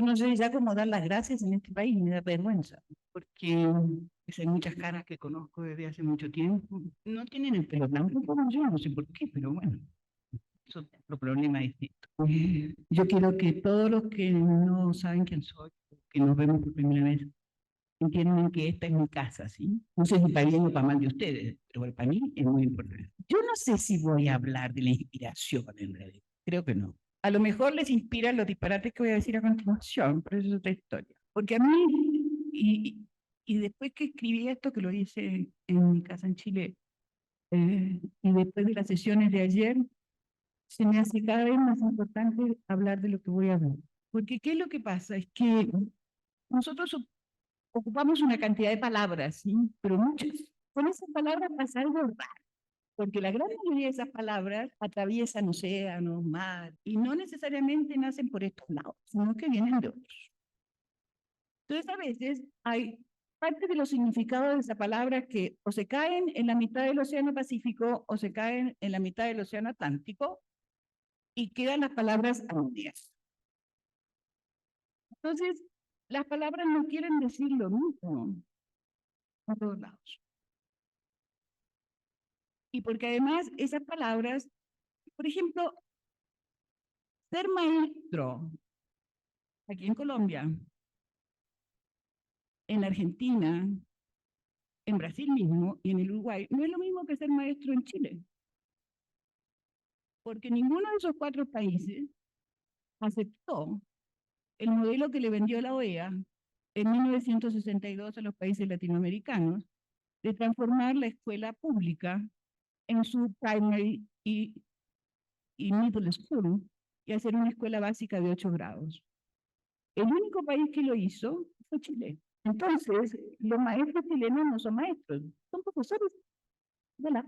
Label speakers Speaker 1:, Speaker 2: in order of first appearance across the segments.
Speaker 1: no sé ya cómo dar las gracias en este país, me da vergüenza, porque pues, hay muchas caras que conozco desde hace mucho tiempo, no tienen el pelo blanco como yo, no sé por qué, pero bueno, eso es otro problema distinto. Yo quiero que todos los que no saben quién soy, que nos vemos por primera vez, entiendan que esta es mi casa, ¿sí? No sé si para bien o para mal de ustedes, pero bueno, para mí es muy importante. Yo no sé si voy a hablar de la inspiración en realidad, creo que no. A lo mejor les inspiran los disparates que voy a decir a continuación, pero eso es otra historia. Porque a mí, y después que escribí esto, que lo hice en mi casa en Chile, y después de las sesiones de ayer, se me hace cada vez más importante hablar de lo que voy a hablar. Porque ¿qué es lo que pasa? Es que nosotros ocupamos una cantidad de palabras, ¿sí? Pero muchas. Con esas palabras pasa algo raro, porque la gran mayoría de esas palabras atraviesan océanos, mar, y no necesariamente nacen por estos lados, sino que vienen de otros. Entonces, a veces hay parte de los significados de esa palabra que o se caen en la mitad del Océano Pacífico o se caen en la mitad del Océano Atlántico y quedan las palabras a medias. Entonces, las palabras no quieren decir lo mismo a todos lados. Y porque además esas palabras, por ejemplo, ser maestro aquí en Colombia, en Argentina, en Brasil mismo y en el Uruguay, no es lo mismo que ser maestro en Chile, porque ninguno de esos cuatro países aceptó el modelo que le vendió la OEA en 1962 a los países latinoamericanos de transformar la escuela pública en su primary y middle school y hacer una escuela básica de 8 grados. El único país que lo hizo fue Chile. Entonces, los maestros chilenos no son maestros, son profesores. ¿Verdad?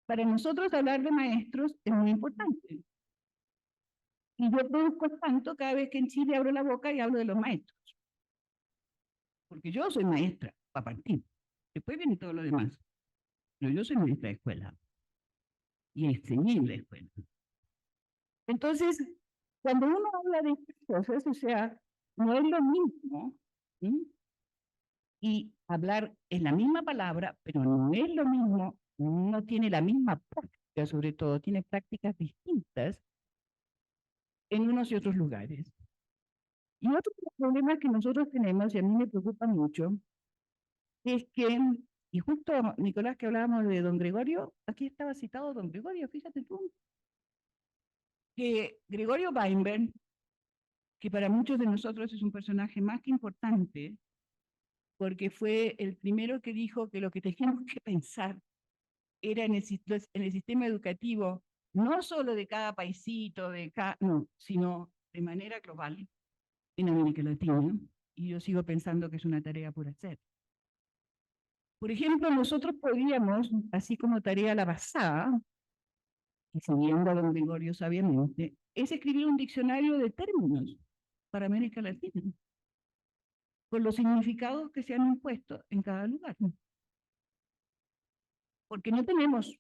Speaker 1: Para nosotros hablar de maestros es muy importante. Y yo produzco tanto cada vez que en Chile abro la boca y hablo de los maestros. Porque yo soy maestra, para partir. Después viene todo lo demás. Pero yo soy maestra de escuela. Y enseñé en la escuela. Entonces, cuando uno habla de estas cosas, o sea, no es lo mismo, ¿sí? Y hablar es la misma palabra, pero no es lo mismo, no tiene la misma práctica, sobre todo, tiene prácticas distintas en unos y otros lugares. Y otro problema que nosotros tenemos, y a mí me preocupa mucho, es que, y justo Nicolás que hablábamos de don Gregorio, aquí estaba citado don Gregorio, fíjate tú, que Gregorio Weinberg, que para muchos de nosotros es un personaje más que importante, porque fue el primero que dijo que lo que teníamos que pensar era en el sistema educativo, no solo de cada paisito, no, sino de manera global en América Latina, y yo sigo pensando que es una tarea por hacer. Por ejemplo, nosotros podríamos, así como tarea la pasada, y siguiendo a don Gregorio sabiamente, es escribir un diccionario de términos para América Latina, con los significados que se han impuesto en cada lugar. Porque no tenemos.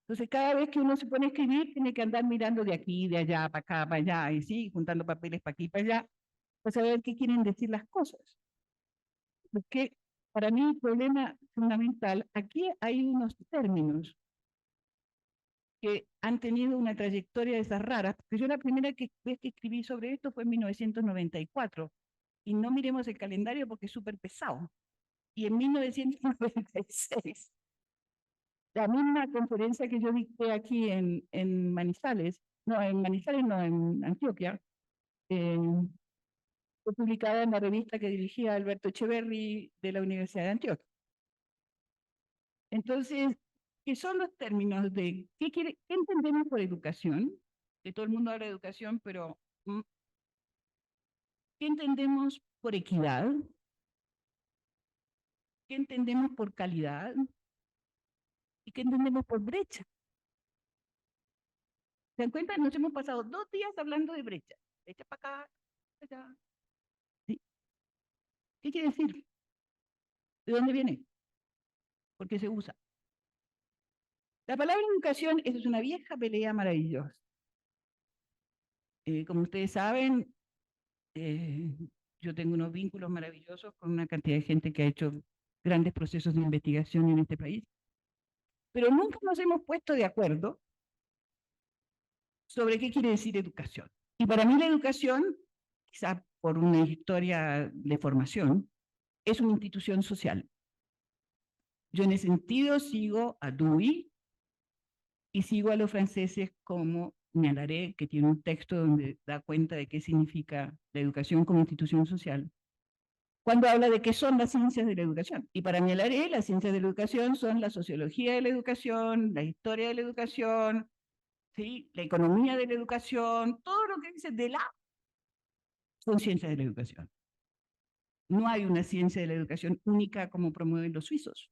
Speaker 1: Entonces, cada vez que uno se pone a escribir, tiene que andar mirando de aquí, de allá, para acá, para allá, y sí, juntando papeles para aquí, para allá, para saber qué quieren decir las cosas. Porque para mí el problema fundamental, aquí hay unos términos que han tenido una trayectoria de esas raras, porque yo la primera vez que escribí sobre esto fue en 1994, y no miremos el calendario porque es súper pesado. Y en 1996, la misma conferencia que yo dicté aquí en Manizales, no, en Manizales no, en Antioquia, eh, fue publicada en la revista que dirigía Alberto Echeverry de la Universidad de Antioquia. Entonces, ¿qué son los términos de qué entendemos por educación? Que todo el mundo habla de educación, pero ¿qué entendemos por equidad? ¿Qué entendemos por calidad? ¿Y qué entendemos por brecha? ¿Se dan cuenta? Nos hemos pasado 2 días hablando de brecha. Brecha para acá, para allá. ¿Sí? ¿Qué quiere decir? ¿De dónde viene? ¿Por qué se usa? La palabra educación es una vieja pelea maravillosa. Como ustedes saben, Eh, yo tengo unos vínculos maravillosos con una cantidad de gente que ha hecho grandes procesos de investigación en este país, pero nunca nos hemos puesto de acuerdo sobre qué quiere decir educación. Y para mí la educación, quizá por una historia de formación, es una institución social. Yo en ese sentido sigo a Dewey y sigo a los franceses como Ñalaré, que tiene un texto donde da cuenta de qué significa la educación como institución social, cuando habla de qué son las ciencias de la educación. Y para Ñalaré, las ciencias de la educación son la sociología de la educación, la historia de la educación, ¿sí? La economía de la educación, todo lo que dice de la son ciencias de la educación. No hay una ciencia de la educación única como promueven los suizos,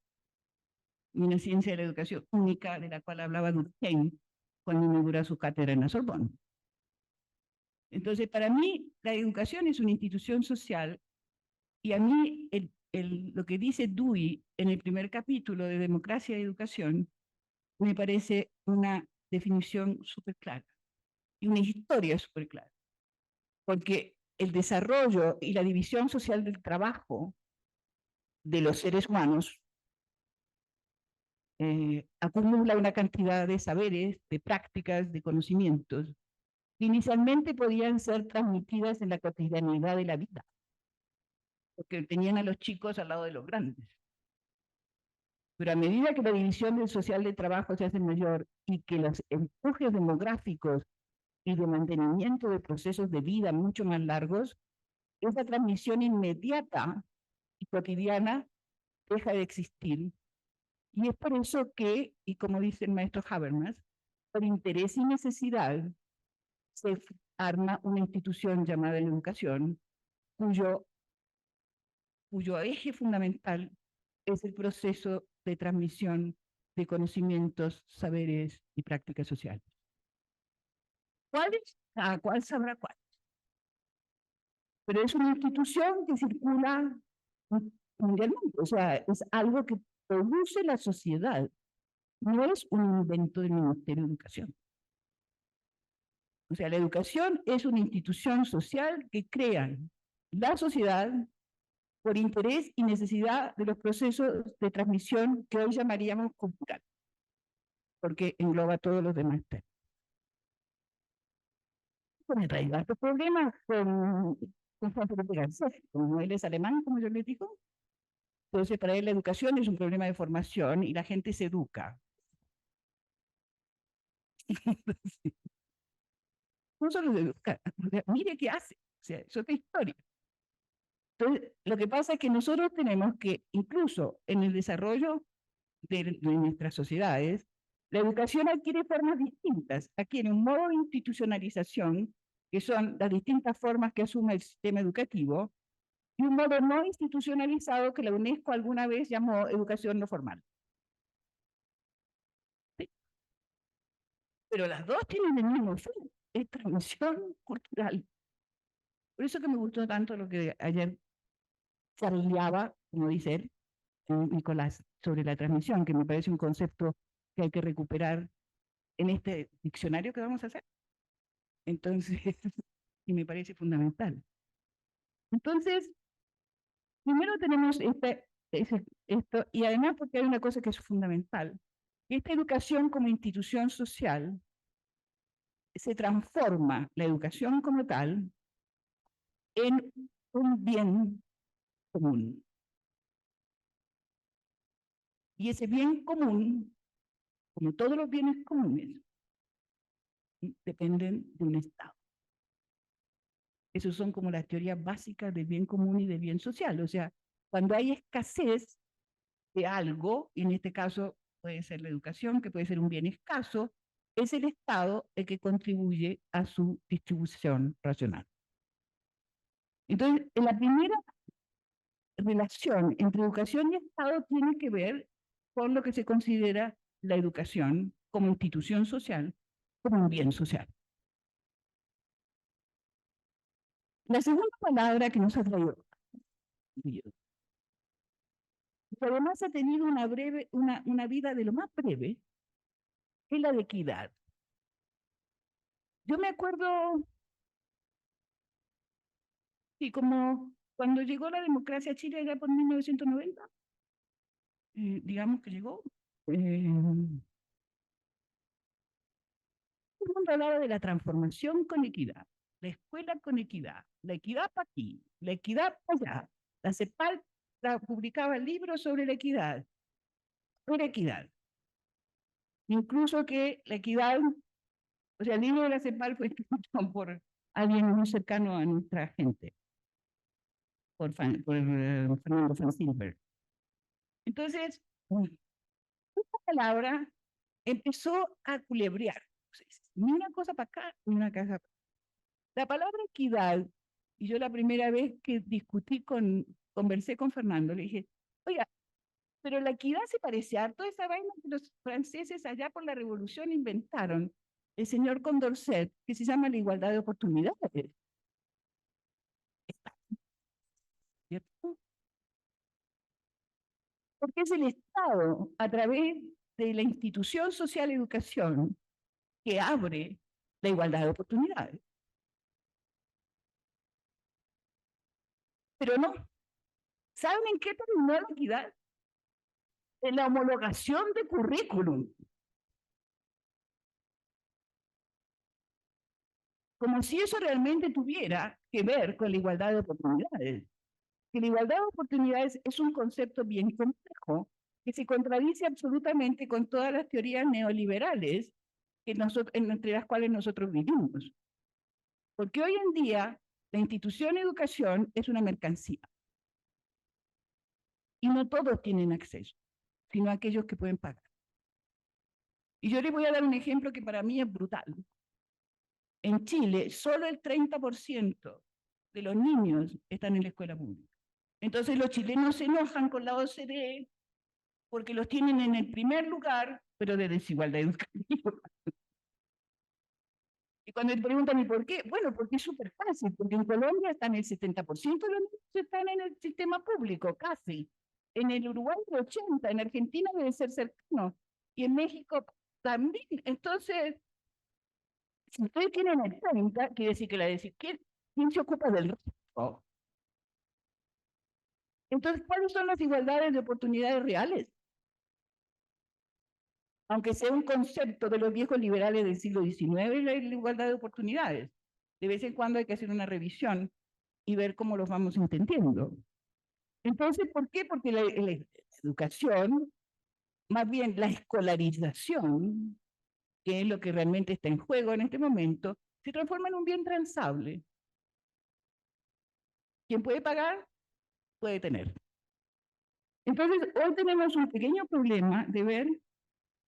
Speaker 1: ni una ciencia de la educación única de la cual hablaba Durkheim cuando inauguró su cátedra en la Sorbonne. Entonces, para mí, la educación es una institución social y a mí lo que dice Dewey en el primer capítulo de Democracia y Educación me parece una definición súper clara y una historia súper clara, porque el desarrollo y la división social del trabajo de los seres humanos acumula una cantidad de saberes, de prácticas, de conocimientos, que inicialmente podían ser transmitidas en la cotidianidad de la vida, porque tenían a los chicos al lado de los grandes. Pero a medida que la división del social de trabajo se hace mayor y que los empujes demográficos y de mantenimiento de procesos de vida mucho más largos, esa transmisión inmediata y cotidiana deja de existir. Y es por eso que, y como dice el maestro Habermas, por interés y necesidad se arma una institución llamada educación, cuyo, cuyo eje fundamental es el proceso de transmisión de conocimientos, saberes y prácticas sociales. ¿Cuáles? Cada cual sabrá cuál. Pero es una institución que circula mundialmente, o sea, es algo que produce la sociedad, no es un invento del Ministerio de Educación. O sea, la educación es una institución social que crea la sociedad por interés y necesidad de los procesos de transmisión que hoy llamaríamos cultural, porque engloba todos los demás temas. Con el raíz estos problemas con Juan Felipe Garcés, como él es alemán, como yo le digo. Entonces, para él la educación es un problema de formación y la gente se educa. No solo se educa, mire qué hace, o sea, es otra historia. Entonces, lo que pasa es que nosotros tenemos que, incluso en el desarrollo de nuestras sociedades, la educación adquiere formas distintas, adquiere un modo de institucionalización, que son las distintas formas que asume el sistema educativo, y un modo no institucionalizado que la UNESCO alguna vez llamó educación no formal. ¿Sí? Pero las dos tienen el mismo fin, es transmisión cultural. Por eso que me gustó tanto lo que ayer charleaba, como dice él, Nicolás, sobre la transmisión, que me parece un concepto que hay que recuperar en este diccionario que vamos a hacer. Entonces, y me parece fundamental. Entonces, primero tenemos esto, y además porque hay una cosa que es fundamental. Esta educación como institución social se transforma la educación como tal en un bien común. Y ese bien común, como todos los bienes comunes, dependen de un Estado. Esas son como las teorías básicas del bien común y del bien social. O sea, cuando hay escasez de algo, y en este caso puede ser la educación, que puede ser un bien escaso, es el Estado el que contribuye a su distribución racional. Entonces, la primera relación entre educación y Estado tiene que ver con lo que se considera la educación como institución social, como un bien social. La segunda palabra que nos ha traído, que además ha tenido una vida de lo más breve, es la de equidad. Yo me acuerdo Y como cuando llegó la democracia a Chile allá por 1990, digamos que llegó, todo el mundo hablaba de la transformación con equidad, la escuela con equidad, la equidad para aquí, la equidad para allá. La CEPAL publicaba libros sobre la equidad, sobre equidad. Incluso que la equidad, o sea, el libro de la CEPAL fue escrito por alguien muy cercano a nuestra gente, por Fernando Fansilberg. Entonces, esta palabra empezó a culebrear. Ni una cosa para acá, ni una cosa para acá. La palabra equidad, y yo la primera vez que conversé con Fernando, le dije, oiga, pero la equidad se parece harto a esa vaina que los franceses allá por la revolución inventaron, el señor Condorcet, que se llama la igualdad de oportunidades. ¿Cierto? Porque es el Estado, a través de la institución social educación, que abre la igualdad de oportunidades. Pero no, ¿saben en qué terminó la equidad? En la homologación de currículum. Como si eso realmente tuviera que ver con la igualdad de oportunidades. Que la igualdad de oportunidades es un concepto bien complejo que se contradice absolutamente con todas las teorías neoliberales entre las cuales nosotros vivimos. Porque hoy en día la institución de educación es una mercancía y no todos tienen acceso, sino aquellos que pueden pagar. Y yo les voy a dar un ejemplo que para mí es brutal. En Chile, solo el 30% de los niños están en la escuela pública. Entonces los chilenos se enojan con la OCDE porque los tienen en el primer lugar, pero de desigualdad educativa. Y cuando te preguntan, ¿y por qué? Bueno, porque es súper fácil, porque en Colombia están el 70% de los niños están en el sistema público, casi. En el Uruguay el 80%, en Argentina debe ser cercano, y en México también. Entonces, si ustedes tienen el 30, quiere decir que ¿quién se ocupa del resto? Entonces, ¿cuáles son las igualdades de oportunidades reales? Aunque sea un concepto de los viejos liberales del siglo XIX, la igualdad de oportunidades. De vez en cuando hay que hacer una revisión y ver cómo los vamos entendiendo. Entonces, ¿por qué? Porque la educación, más bien la escolarización, que es lo que realmente está en juego en este momento, se transforma en un bien transable. Quien puede pagar, puede tener. Entonces, hoy tenemos un pequeño problema de ver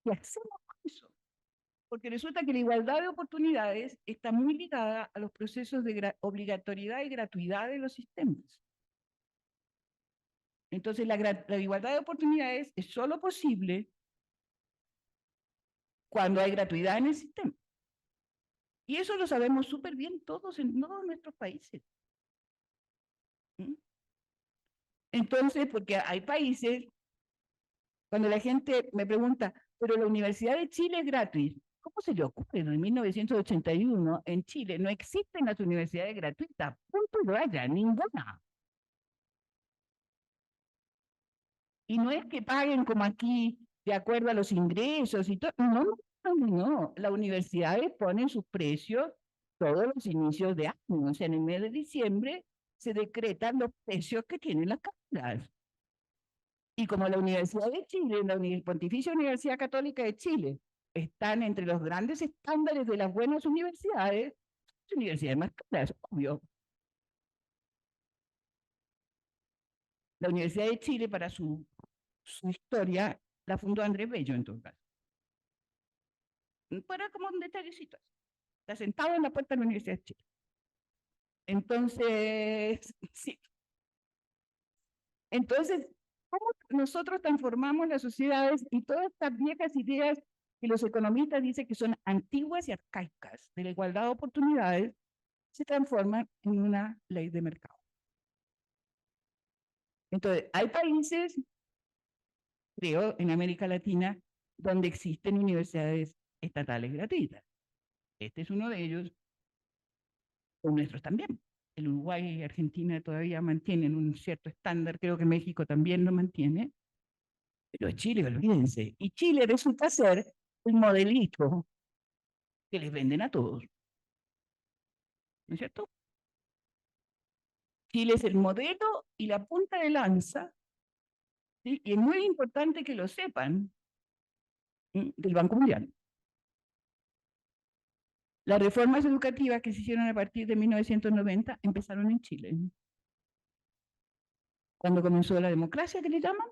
Speaker 1: qué hacemos con eso. Porque resulta que la igualdad de oportunidades está muy ligada a los procesos de obligatoriedad y gratuidad de los sistemas. Entonces, la igualdad de oportunidades es solo posible cuando hay gratuidad en el sistema. Y eso lo sabemos súper bien todos en todos nuestros países. ¿Mm? Entonces, porque hay países, cuando la gente me pregunta, pero la Universidad de Chile es gratis, ¿cómo se le ocurre? En 1981 en Chile no existen las universidades gratuitas, punto y raya, ninguna. Y no es que paguen como aquí de acuerdo a los ingresos y todo. No, no, no. Las universidades ponen sus precios todos los inicios de año. O sea, en el mes de diciembre se decretan los precios que tienen las carreras. Y como la Universidad de Chile, la Pontificia Universidad Católica de Chile, están entre los grandes estándares de las buenas universidades, las universidades más caras, obvio. La Universidad de Chile, para su historia, la fundó Andrés Bello, en todo caso. Para como un detallecito. Está sentado en la puerta de la Universidad de Chile. Entonces, sí. Entonces, ¿cómo nosotros transformamos las sociedades y todas estas viejas ideas que los economistas dicen que son antiguas y arcaicas de la igualdad de oportunidades se transforman en una ley de mercado? Entonces, hay países, creo, en América Latina, donde existen universidades estatales gratuitas. Este es uno de ellos, o nuestros también. el Uruguay y Argentina todavía mantienen un cierto estándar, creo que México también lo mantiene, pero Chile, olvídense. Y Chile resulta ser el modelito que les venden a todos, ¿no es cierto? Chile es el modelo y la punta de lanza, ¿sí? Y es muy importante que lo sepan, ¿sí? Del Banco Mundial. Las reformas educativas que se hicieron a partir de 1990 empezaron en Chile. Cuando comenzó la democracia, que le llaman.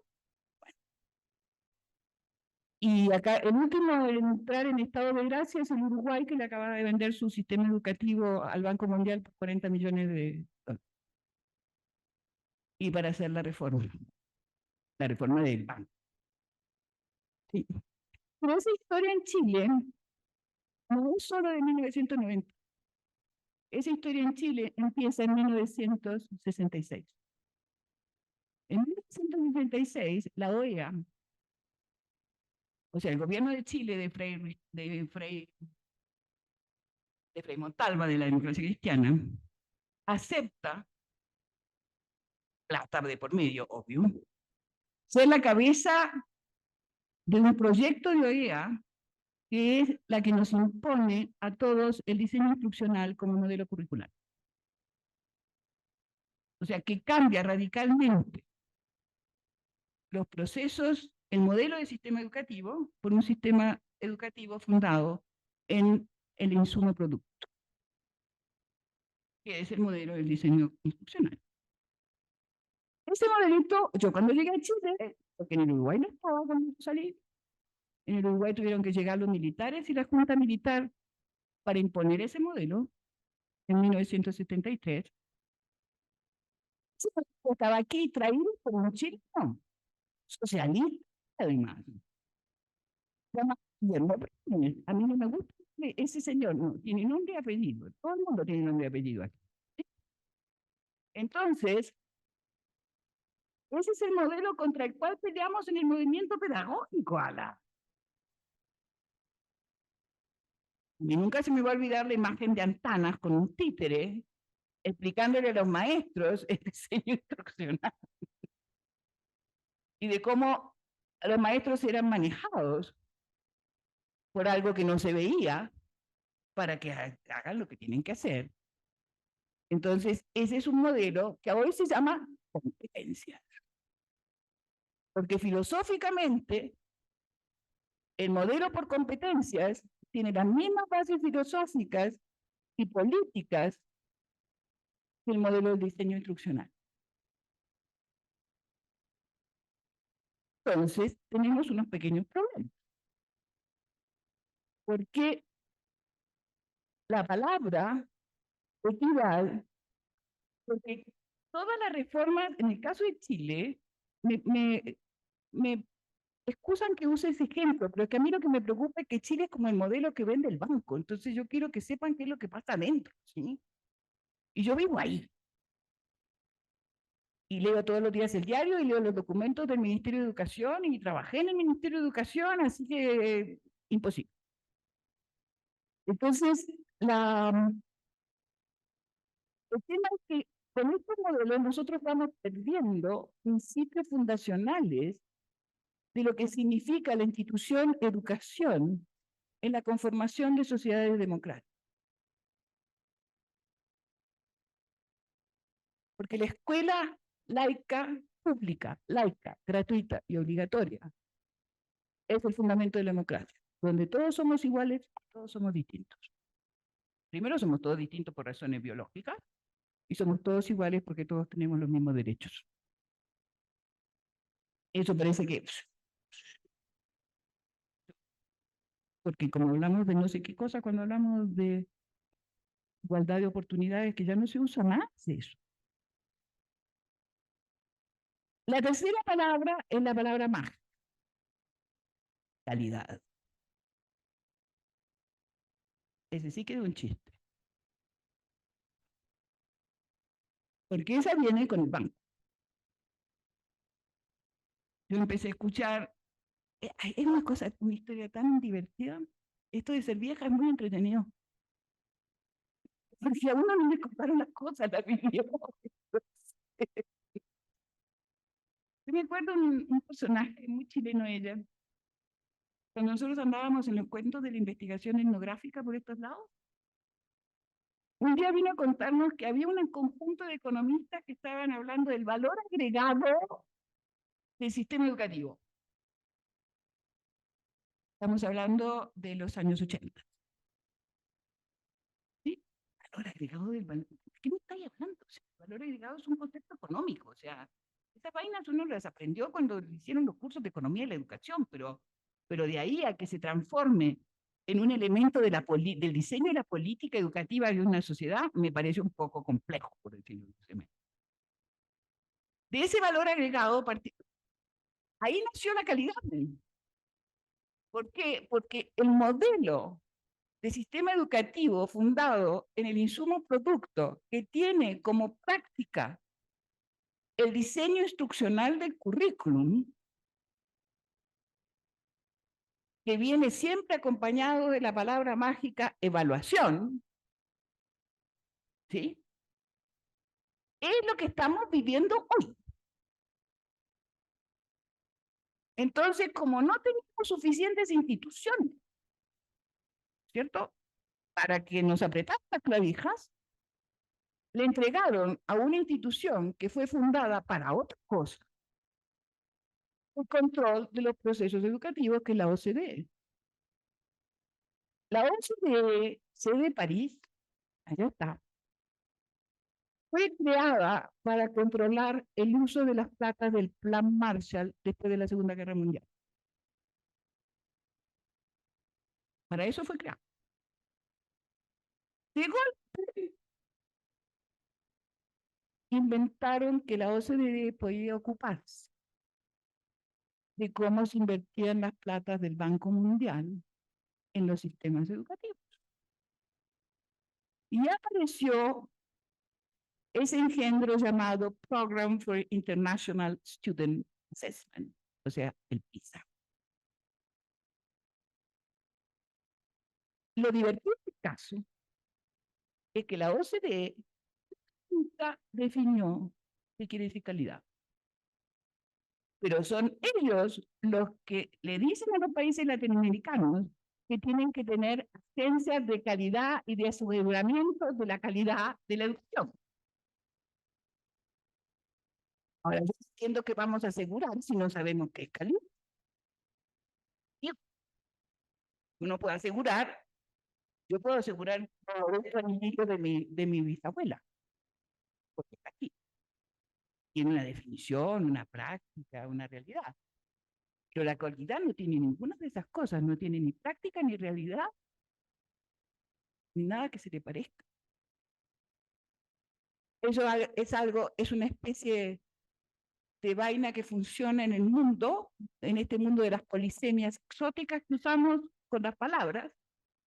Speaker 1: Y acá, el último en entrar en estado de gracia es el Uruguay, que le acaba de vender su sistema educativo al Banco Mundial por 40 millones de dólares. Y para hacer la reforma del banco. Sí. Pero esa historia en Chile no es solo de 1990. Esa historia en Chile empieza en 1966. En 1966, la OEA, o sea, el gobierno de Chile de Frei Montalva, de la democracia cristiana, acepta, plata de por medio, obvio, ser la cabeza de un proyecto de OEA que es la que nos impone a todos el diseño instruccional como modelo curricular. O sea, que cambia radicalmente los procesos, el modelo de sistema educativo por un sistema educativo fundado en el insumo producto, que es el modelo del diseño instruccional. Ese modelito, yo cuando llegué a Chile, porque en el Uruguay no estaba cuando salí, en el Uruguay tuvieron que llegar los militares y la Junta Militar para imponer ese modelo en 1973. Estaba aquí traído por un chileno, socialista, además. Se llama Guillermo Pérez. A mí no me gusta ese señor, no tiene nombre y apellido. Todo el mundo tiene nombre y apellido aquí. Entonces, ese es el modelo contra el cual peleamos en el movimiento pedagógico, Ala. Y nunca se me va a olvidar la imagen de Antanas con un títere explicándole a los maestros el diseño instruccional y de cómo los maestros eran manejados por algo que no se veía para que hagan lo que tienen que hacer. Entonces, ese es un modelo que hoy se llama competencia. Porque filosóficamente, el modelo por competencias tiene las mismas bases filosóficas y políticas que el modelo del diseño instruccional. Entonces, tenemos unos pequeños problemas. Porque la palabra equidad, porque todas las reformas, en el caso de Chile, me excusan que use ese ejemplo, pero es que a mí lo que me preocupa es que Chile es como el modelo que vende el banco, entonces yo quiero que sepan qué es lo que pasa adentro, ¿sí? Y yo vivo ahí. Y leo todos los días el diario y leo los documentos del Ministerio de Educación y trabajé en el Ministerio de Educación, así que imposible. Entonces, el tema es que con estos modelos nosotros vamos perdiendo principios fundacionales de lo que significa la institución educación en la conformación de sociedades democráticas. Porque la escuela laica, pública, laica, gratuita y obligatoria es el fundamento de la democracia, donde todos somos iguales, todos somos distintos. Primero somos todos distintos por razones biológicas y somos todos iguales porque todos tenemos los mismos derechos. Eso parece que, porque como hablamos de no sé qué cosa, cuando hablamos de igualdad de oportunidades, que ya no se usa más eso. La tercera palabra es la palabra mágica, calidad. Ese sí que es un chiste. Porque esa viene con el banco. Yo empecé a escuchar, es una cosa, una historia tan divertida. Esto de ser vieja es muy entretenido. porque a uno no le contaron las cosas, la vivió. Yo me acuerdo un personaje muy chileno ella, cuando nosotros andábamos en los cuentos de la investigación etnográfica por estos lados, un día vino a contarnos que había un conjunto de economistas que estaban hablando del valor agregado del sistema educativo. Estamos hablando de los años 80. ¿Sí? Valor agregado del valor. ¿De qué me estáis hablando? O sea, el valor agregado es un concepto económico. O sea, esas vainas uno las aprendió cuando hicieron los cursos de economía y la educación, pero de ahí a que se transforme en un elemento de del diseño de la política educativa de una sociedad, me parece un poco complejo, por decirlo de ese valor agregado, ahí nació la calidad. ¿Por qué? Porque el modelo de sistema educativo fundado en el insumo producto que tiene como práctica el diseño instruccional del currículum, que viene siempre acompañado de la palabra mágica evaluación, ¿sí? Es lo que estamos viviendo hoy. Entonces, como no tenemos suficientes instituciones, ¿cierto? Para que nos apretaran las clavijas, le entregaron a una institución que fue fundada para otra cosa el control de los procesos educativos, que es la OCDE. La OCDE, sede de París, allá está, fue creada para controlar el uso de las plata del Plan Marshall después de la Segunda Guerra Mundial. Para eso fue creada. De golpe, inventaron que la OCDE podía ocuparse de cómo se invertían las platas del Banco Mundial en los sistemas educativos. Y apareció ese engendro llamado Program for International Student Assessment, o sea, el PISA. Lo divertido del caso es que la OCDE nunca definió qué quiere decir calidad. Pero son ellos los que le dicen a los países latinoamericanos que tienen que tener agencias de calidad y de aseguramiento de la calidad de la educación. Ahora, yo entiendo que vamos a asegurar si no sabemos qué es calidad. Y uno puede asegurar, yo puedo asegurar los anillitos de mi bisabuela, porque está aquí. Tiene una definición, una práctica, una realidad. Pero la calidad no tiene ninguna de esas cosas, no tiene ni práctica, ni realidad, ni nada que se le parezca. Eso es algo, es una especie de vaina que funciona en el mundo, en este mundo de las polisemias exóticas que usamos con las palabras,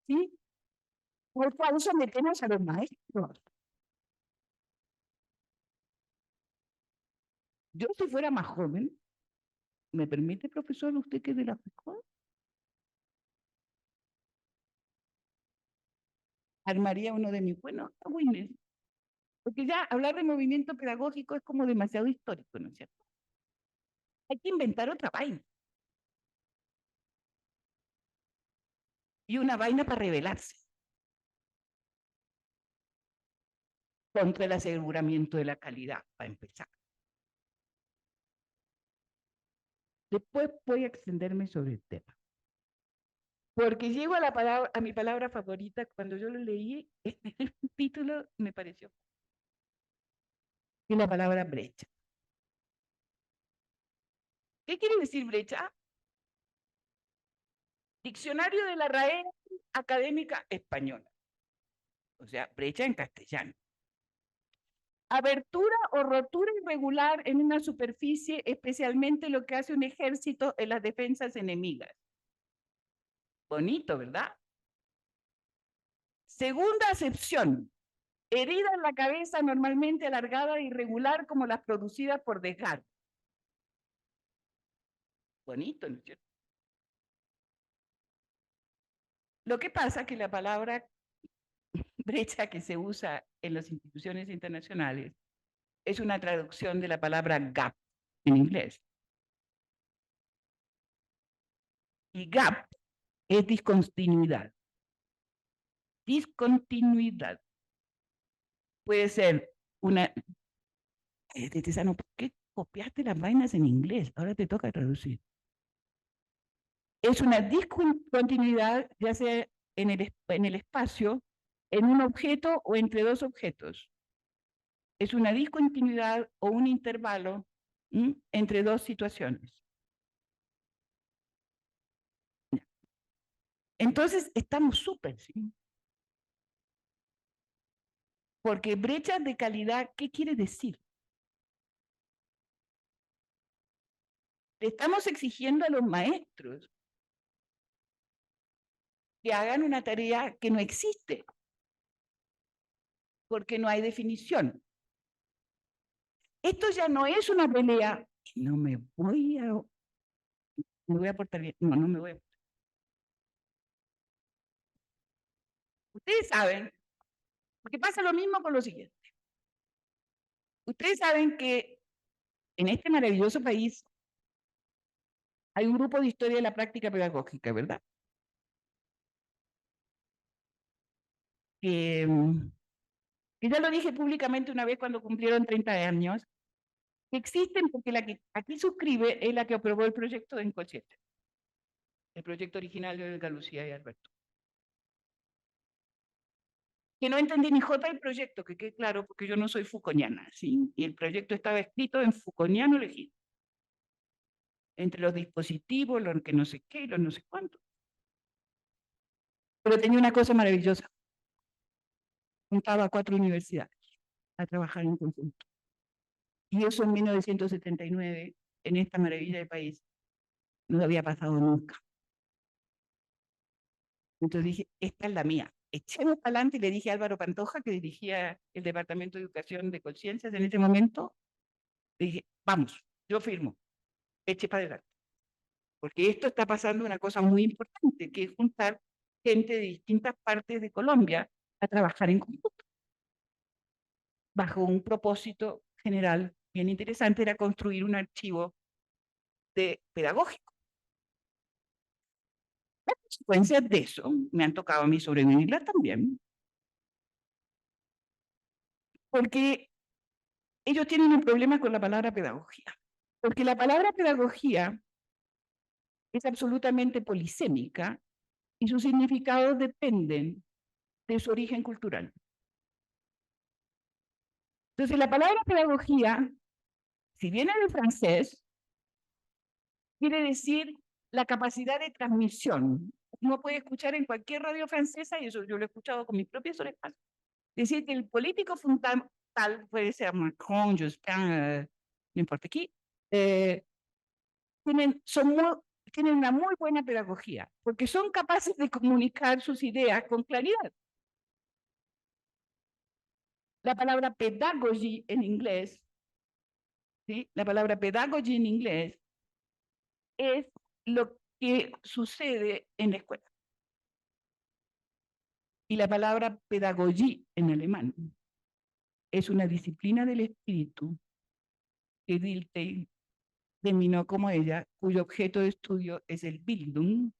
Speaker 1: ¿sí? Por cual sometemos a los maestros. Yo, si fuera más joven, ¿me permite, profesor, usted que es de la FECOD? Armaría uno de mis buenos Winnes. Porque ya hablar de movimiento pedagógico es como demasiado histórico, ¿no es cierto? Hay que inventar otra vaina. Y una vaina para rebelarse contra el aseguramiento de la calidad, para empezar. Después voy a extenderme sobre el tema. Porque llego a, a mi palabra favorita, cuando yo lo leí, el título me pareció. Y la palabra brecha. ¿Qué quiere decir brecha? Diccionario de la RAE Académica Española. O sea, brecha en castellano. Abertura o rotura irregular en una superficie, especialmente lo que hace un ejército en las defensas enemigas. Bonito, ¿verdad? Segunda acepción. Herida en la cabeza normalmente alargada e irregular como las producidas por desgarro. Bonito, ¿no es cierto? Lo que pasa es que la palabra brecha que se usa en las instituciones internacionales es una traducción de la palabra gap en inglés. Y gap es discontinuidad. Discontinuidad puede ser una... Tesano, ¿por qué copiaste las vainas en inglés? Ahora te toca traducir. Es una discontinuidad, ya sea en el espacio, en un objeto o entre dos objetos. Es una discontinuidad o un intervalo entre dos situaciones. Entonces, estamos súper, ¿sí? Porque brechas de calidad, ¿qué quiere decir? Le estamos exigiendo a los maestros que hagan una tarea que no existe, porque no hay definición. Esto ya no es una pelea, no me voy a portar bien, no me voy a... Ustedes saben, porque pasa lo mismo con lo siguiente. Ustedes saben que en este maravilloso país hay un grupo de historia de la práctica pedagógica, ¿verdad? Que ya lo dije públicamente una vez cuando cumplieron 30 años, que existen porque la que aquí suscribe es la que aprobó el proyecto de Encochete, el proyecto original de Olga Lucía y Alberto. Que no entendí ni jota el proyecto, que quede claro, porque yo no soy fuconiana, ¿sí? Y el proyecto estaba escrito en fuconiano legítimo, entre los dispositivos, los que no sé qué, los no sé cuántos. Pero tenía una cosa maravillosa, juntaba a 4 universidades a trabajar en conjunto. Y eso en 1979, en esta maravilla de país, no había pasado nunca. Entonces dije, esta es la mía. Echemos para adelante y le dije a Álvaro Pantoja, que dirigía el Departamento de Educación de Conciencias en ese momento, le dije, vamos, yo firmo, eche para adelante. Porque esto está pasando una cosa muy importante, que es juntar gente de distintas partes de Colombia a trabajar en conjunto, bajo un propósito general bien interesante, era construir un archivo pedagógico. Las consecuencias de eso me han tocado a mí sobrevivirlas también, porque ellos tienen un problema con la palabra pedagogía, porque la palabra pedagogía es absolutamente polisémica y sus significados dependen de su origen cultural. Entonces, la palabra pedagogía, si viene del francés, quiere decir la capacidad de transmisión. Uno puede escuchar en cualquier radio francesa, y eso yo lo he escuchado con mis propias orejas, decir que el político fundamental, puede ser Macron, Jospin, no importa aquí, tienen una muy buena pedagogía, porque son capaces de comunicar sus ideas con claridad. La palabra pedagogy en inglés, ¿sí? La palabra pedagogy en inglés es lo que sucede en la escuela. Y la palabra pedagogy en alemán es una disciplina del espíritu que Dilthey denominó como ella, cuyo objeto de estudio es el Bildung,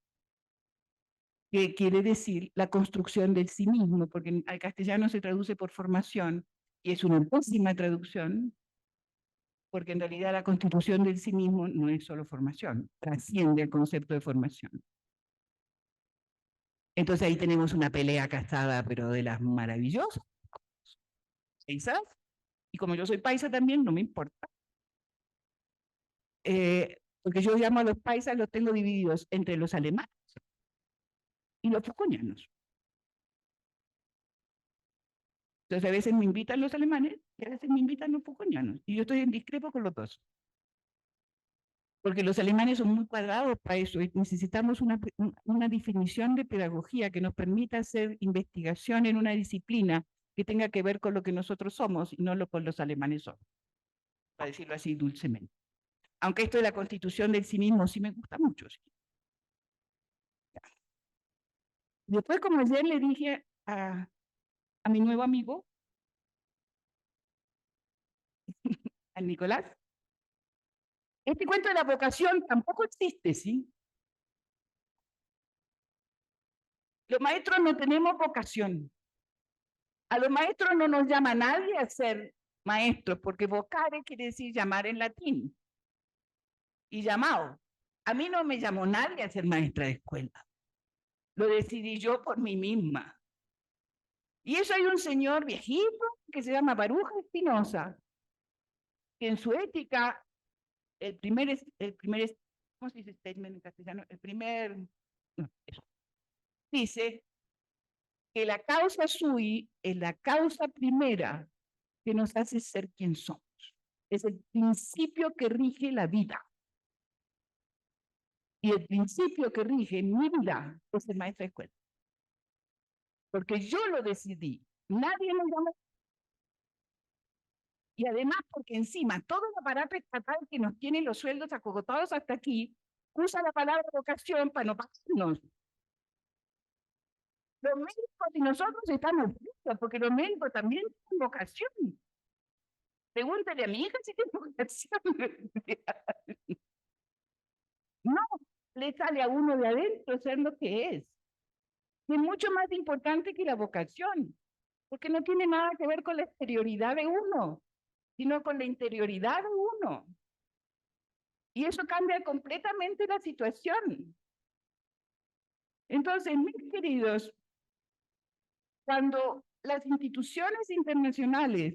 Speaker 1: que quiere decir la construcción del sí mismo, porque al castellano se traduce por formación, y es una pésima traducción, porque en realidad la constitución del sí mismo no es solo formación, trasciende el concepto de formación. Entonces ahí tenemos una pelea casada, pero de las maravillosas, paisas, y como yo soy paisa también, no me importa. Porque yo llamo a los paisas, los tengo divididos entre los alemanes y los foucaultianos. Entonces a veces me invitan los alemanes y a veces me invitan los foucaultianos. Y yo estoy en discrepo con los dos. Porque los alemanes son muy cuadrados para eso y necesitamos una definición de pedagogía que nos permita hacer investigación en una disciplina que tenga que ver con lo que nosotros somos y no lo que los alemanes son, para decirlo así dulcemente. Aunque esto de la constitución del sí mismo sí me gusta mucho. ¿Sí? Después, como ayer le dije a a mi nuevo amigo, al Nicolás. Este cuento de la vocación tampoco existe, ¿sí? Los maestros no tenemos vocación. A los maestros no nos llama nadie a ser maestros, porque vocare quiere decir llamar en latín. Y llamado. A mí no me llamó nadie a ser maestra de escuela. Lo decidí yo por mí misma. Y eso hay un señor viejito que se llama Baruja Espinosa, que en su ética, ¿cómo se dice statement en castellano? No, dice que la causa sui es la causa primera que nos hace ser quien somos. Es el principio que rige la vida. Y el principio que rige mi vida es el maestro de escuela. Porque yo lo decidí. Nadie me llamó. Y además porque encima todo el aparato estatal que nos tiene los sueldos acogotados hasta aquí usa la palabra vocación para no pagarnos. Los médicos y nosotros estamos listos porque los médicos también tienen vocación. Pregúntale a mi hija si tiene vocación. No, le sale a uno de adentro ser lo que es. Es mucho más importante que la vocación, porque no tiene nada que ver con la exterioridad de uno, sino con la interioridad de uno. Y eso cambia completamente la situación. Entonces, mis queridos, cuando las instituciones internacionales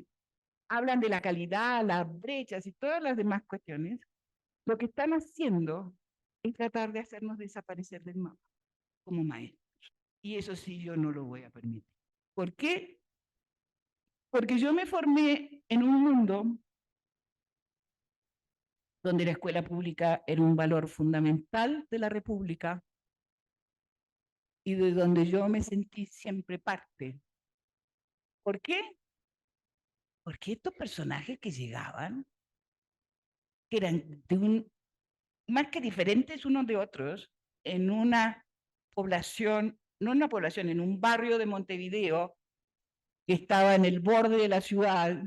Speaker 1: hablan de la calidad, las brechas y todas las demás cuestiones, lo que están haciendo es tratar de hacernos desaparecer del mapa como maestros. Y eso sí yo no lo voy a permitir. ¿Por qué? Porque yo me formé en un mundo donde la escuela pública era un valor fundamental de la República y de donde yo me sentí siempre parte. ¿Por qué? Porque estos personajes que llegaban, que eran de más que diferentes unos de otros, en una población, no en una población, en un barrio de Montevideo, que estaba en el borde de la ciudad,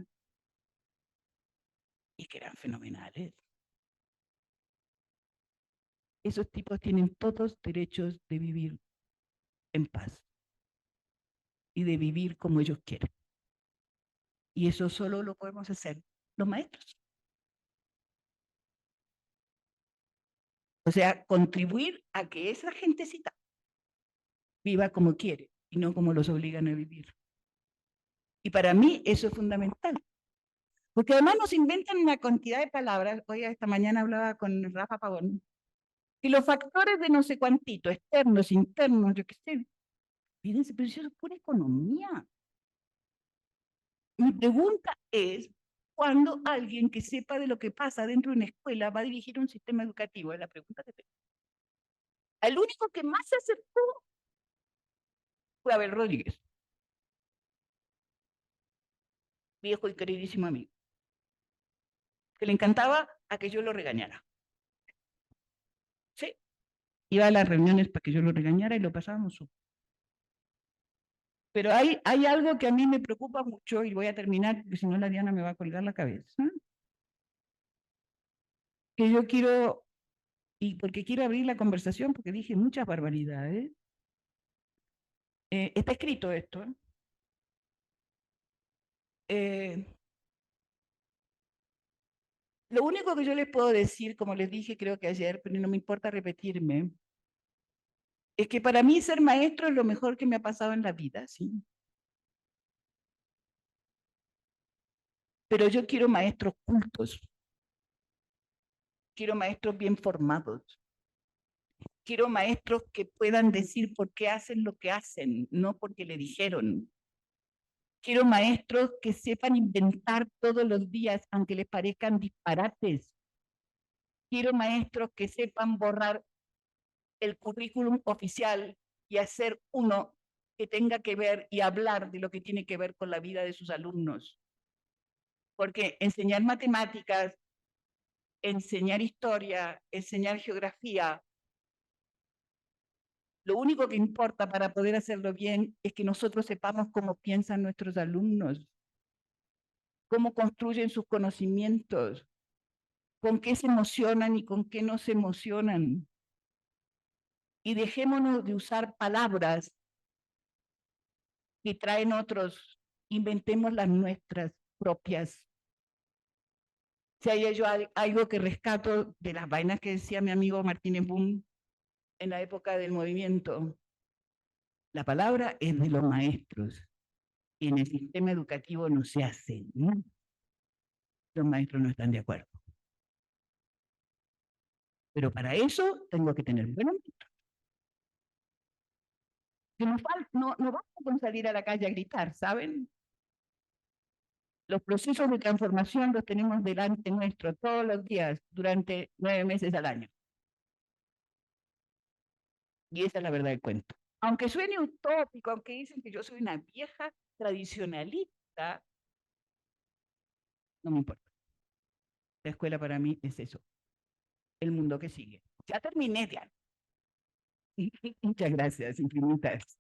Speaker 1: y que eran fenomenales. Esos tipos tienen todos derechos de vivir en paz y de vivir como ellos quieren. Y eso solo lo podemos hacer los maestros. O sea, contribuir a que esa gentecita viva como quiere y no como los obligan a vivir. Y para mí eso es fundamental. Porque además nos inventan una cantidad de palabras. Hoy esta mañana hablaba con Rafa Pavón. Y los factores de no sé cuántito, externos, internos, yo qué sé. Fíjense, pero eso es pura economía. Mi pregunta es, ¿cuándo alguien que sepa de lo que pasa dentro de una escuela va a dirigir un sistema educativo? Es la pregunta que tengo. El único que más se acercó fue Abel Rodríguez, viejo y queridísimo amigo, que le encantaba a que yo lo regañara. ¿Sí? Iba a las reuniones para que yo lo regañara y lo pasábamos. Pero hay algo que a mí me preocupa mucho y voy a terminar porque si no la Diana me va a colgar la cabeza. Que yo quiero, y porque quiero abrir la conversación porque dije muchas barbaridades. Está escrito esto. Lo único que yo les puedo decir, como les dije creo que ayer, pero no me importa repetirme, es que para mí ser maestro es lo mejor que me ha pasado en la vida, ¿sí? Pero yo quiero maestros cultos, quiero maestros bien formados, quiero maestros que puedan decir por qué hacen lo que hacen, no porque le dijeron. Quiero maestros que sepan inventar todos los días, aunque les parezcan disparates. Quiero maestros que sepan borrar el currículum oficial y hacer uno que tenga que ver y hablar de lo que tiene que ver con la vida de sus alumnos. Porque enseñar matemáticas, enseñar historia, enseñar geografía, Lo único que importa para poder hacerlo bien es que nosotros sepamos cómo piensan nuestros alumnos, cómo construyen sus conocimientos, con qué se emocionan y con qué no se emocionan. Y dejémonos de usar palabras que traen otros, inventemos las nuestras propias. Si hay yo algo que rescato de las vainas que decía mi amigo Martínez Boom en la época del movimiento, la palabra es de los maestros y en el sistema educativo no se hace, ¿no? Los maestros no están de acuerdo. Pero para eso tengo que tener buena mente. Que no basta con salir a la calle a gritar, ¿saben? Los procesos de transformación los tenemos delante nuestro todos los días durante 9 meses al año. Y esa es la verdad del cuento. Aunque suene utópico, aunque dicen que yo soy una vieja tradicionalista, no me importa. La escuela para mí es eso, el mundo que sigue. Ya terminé, Diana. Muchas gracias, infinitas.